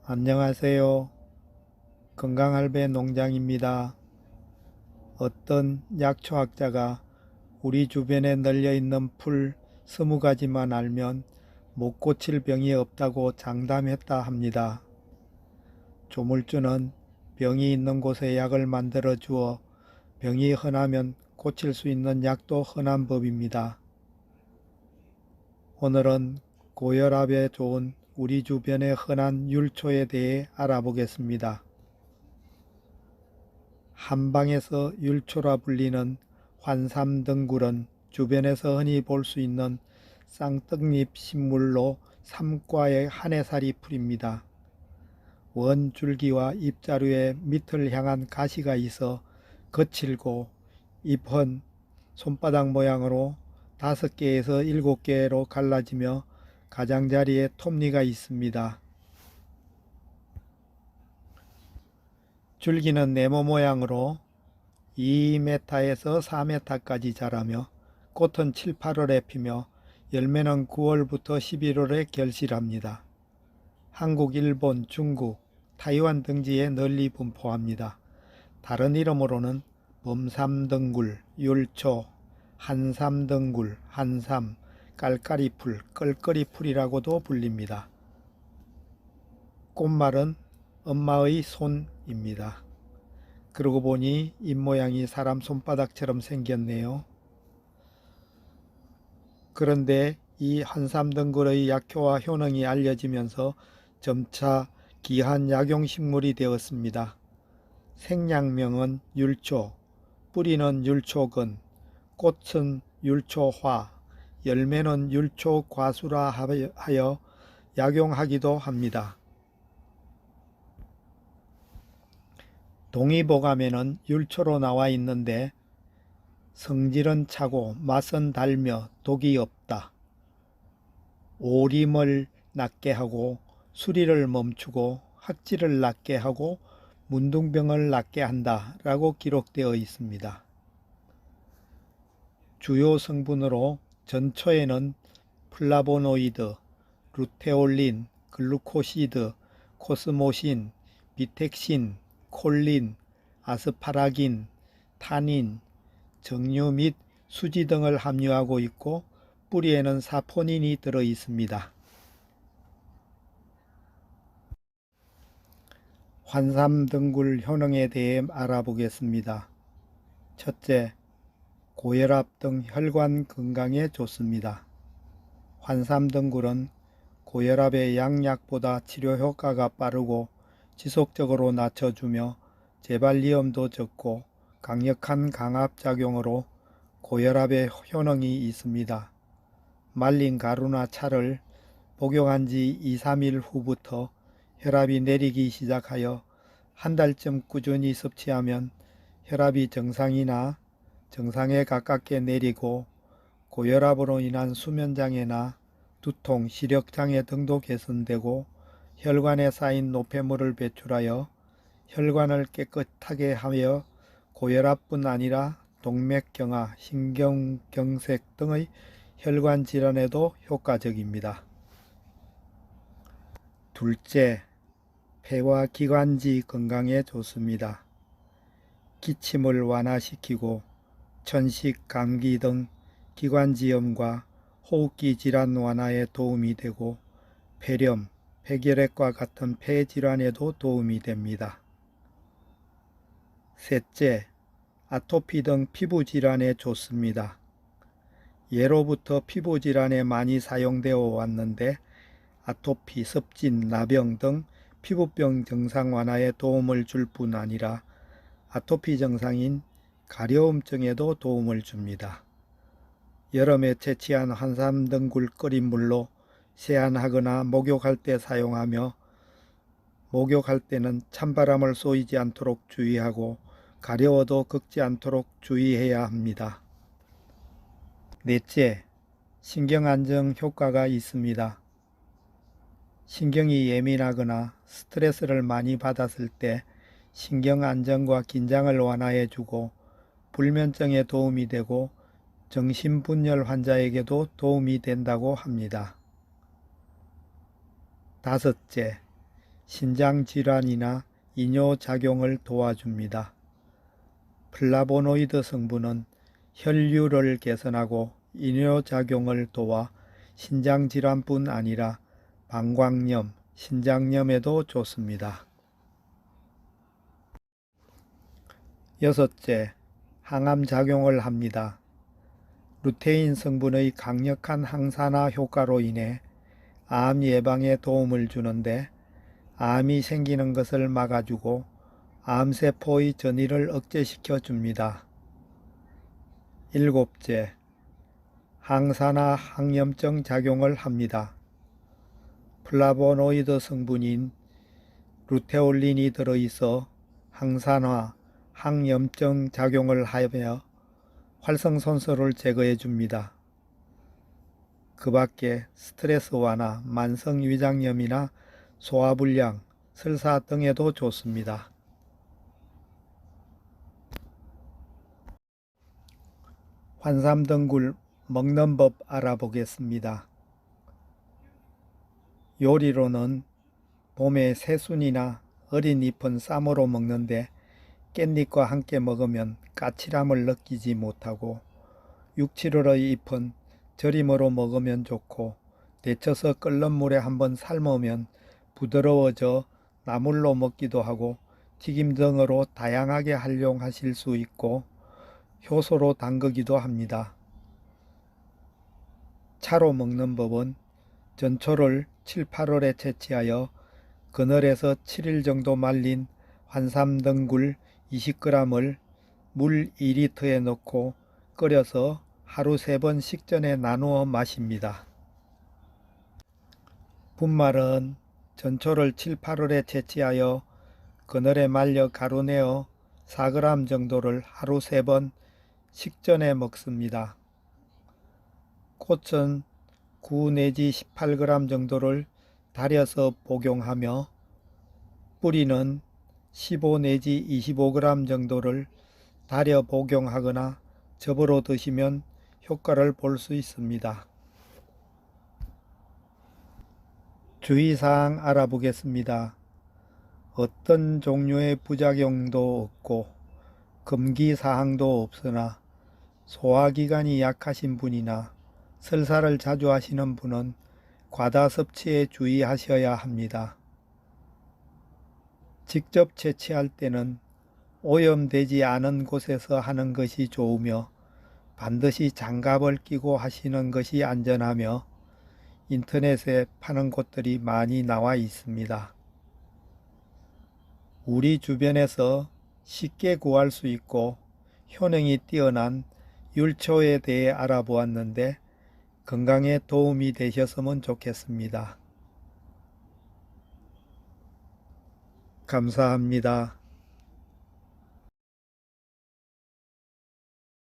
안녕하세요. 건강할배 농장입니다. 어떤 약초학자가 우리 주변에 널려있는 풀 20가지만 알면 못 고칠 병이 없다고 장담했다 합니다. 조물주는 병이 있는 곳에 약을 만들어 주어 병이 흔하면 고칠 수 있는 약도 흔한 법입니다. 오늘은 고혈압에 좋은 우리 주변에 흔한 율초에 대해 알아보겠습니다. 한방에서 율초라 불리는 환삼등굴은 주변에서 흔히 볼 수 있는 쌍떡잎 식물로 삼과의 한해살이 풀입니다. 원줄기와 잎자루에 밑을 향한 가시가 있어 거칠고 잎은 손바닥 모양으로 5개에서 7개로 갈라지며 가장자리에 톱니가 있습니다. 줄기는 네모 모양으로 2m에서 4m까지 자라며 꽃은 7, 8월에 피며 열매는 9월부터 11월에 결실합니다. 한국, 일본, 중국, 타이완 등지에 널리 분포합니다. 다른 이름으로는 범삼등굴, 율초, 한삼등굴, 한삼, 깔깔이풀, 껄끄리풀이라고도 불립니다. 꽃말은 엄마의 손입니다. 그러고 보니 잎모양이 사람 손바닥처럼 생겼네요. 그런데 이 한삼등굴의 약효와 효능이 알려지면서 점차 귀한 약용식물이 되었습니다. 생약명은 율초, 뿌리는 율초근, 꽃은 율초화, 열매는 율초과수라 하여 약용하기도 합니다. 동의보감에는 율초로 나와 있는데 성질은 차고 맛은 달며 독이 없다. 오림을 낫게 하고 수리를 멈추고 학질을 낫게 하고 문둥병을 낫게 한다 라고 기록되어 있습니다. 주요 성분으로 전초에는 플라보노이드, 루테올린, 글루코시드, 코스모신, 비텍신, 콜린, 아스파라긴, 타닌, 정류 및 수지 등을 함유하고 있고 뿌리에는 사포닌이 들어 있습니다. 환삼등굴 효능에 대해 알아보겠습니다. 첫째, 고혈압 등 혈관 건강에 좋습니다. 환삼등굴은 고혈압의 양약보다 치료 효과가 빠르고 지속적으로 낮춰주며 재발위험도 적고 강력한 강압작용으로 고혈압에 효능이 있습니다. 말린 가루나 차를 복용한 지 2, 3일 후부터 혈압이 내리기 시작하여 한 달쯤 꾸준히 섭취하면 혈압이 정상이나 정상에 가깝게 내리고 고혈압으로 인한 수면장애나 두통, 시력장애 등도 개선되고 혈관에 쌓인 노폐물을 배출하여 혈관을 깨끗하게 하여 고혈압뿐 아니라 동맥경화, 신경경색 등의 혈관 질환에도 효과적입니다. 둘째, 폐와 기관지 건강에 좋습니다. 기침을 완화시키고 천식, 감기 등 기관지염과 호흡기 질환 완화에 도움이 되고 폐렴, 폐결핵과 같은 폐질환에도 도움이 됩니다. 셋째, 아토피 등 피부질환에 좋습니다. 예로부터 피부질환에 많이 사용되어 왔는데 아토피, 습진, 나병 등 피부병 증상 완화에 도움을 줄 뿐 아니라 아토피 증상인 가려움증에도 도움을 줍니다. 여름에 채취한 환삼등굴 끓인 물로 세안하거나 목욕할 때 사용하며 목욕할 때는 찬바람을 쏘이지 않도록 주의하고 가려워도 긁지 않도록 주의해야 합니다. 넷째, 신경안정 효과가 있습니다. 신경이 예민하거나 스트레스를 많이 받았을 때 신경안정과 긴장을 완화해주고 불면증에 도움이 되고 정신분열 환자에게도 도움이 된다고 합니다. 다섯째, 신장질환이나 이뇨작용을 도와줍니다. 플라보노이드 성분은 혈류를 개선하고 이뇨작용을 도와 신장질환뿐 아니라 방광염, 신장염에도 좋습니다. 여섯째, 항암작용을 합니다. 루테인 성분의 강력한 항산화 효과로 인해 암 예방에 도움을 주는데 암이 생기는 것을 막아주고 암세포의 전이를 억제시켜 줍니다. 일곱째, 항산화 항염증 작용을 합니다. 플라보노이드 성분인 루테올린이 들어있어 항산화, 항염증 작용을 하며 활성산소를 제거해 줍니다. 그 밖에 스트레스 완화, 만성위장염이나 소화불량, 설사 등에도 좋습니다. 환삼등굴 먹는 법 알아보겠습니다. 요리로는 봄에 새순이나 어린 잎은 쌈으로 먹는데 깻잎과 함께 먹으면 까칠함을 느끼지 못하고 육칠월의 잎은 절임으로 먹으면 좋고 데쳐서 끓는 물에 한번 삶으면 부드러워져 나물로 먹기도 하고 튀김 등으로 다양하게 활용하실 수 있고 효소로 담그기도 합니다. 차로 먹는 법은 전초를 7, 8월에 채취하여 그늘에서 7일 정도 말린 환삼등굴 20g을 물 2리터에 넣고 끓여서 하루 3번 식전에 나누어 마십니다. 분말은 전초를 7, 8월에 채취하여 그늘에 말려 가루내어 4g 정도를 하루 3번 식전에 먹습니다. 꽃은 9 내지 18g 정도를 달여서 복용하며 뿌리는 15 내지 25g 정도를 달여 복용하거나 즙으로 드시면 효과를 볼 수 있습니다. 주의사항 알아보겠습니다. 어떤 종류의 부작용도 없고 금기사항도 없으나 소화기관이 약하신 분이나 설사를 자주 하시는 분은 과다 섭취에 주의하셔야 합니다. 직접 채취할 때는 오염되지 않은 곳에서 하는 것이 좋으며 반드시 장갑을 끼고 하시는 것이 안전하며 인터넷에 파는 곳들이 많이 나와 있습니다. 우리 주변에서 쉽게 구할 수 있고 효능이 뛰어난 율초에 대해 알아보았는데 건강에 도움이 되셨으면 좋겠습니다. 감사합니다.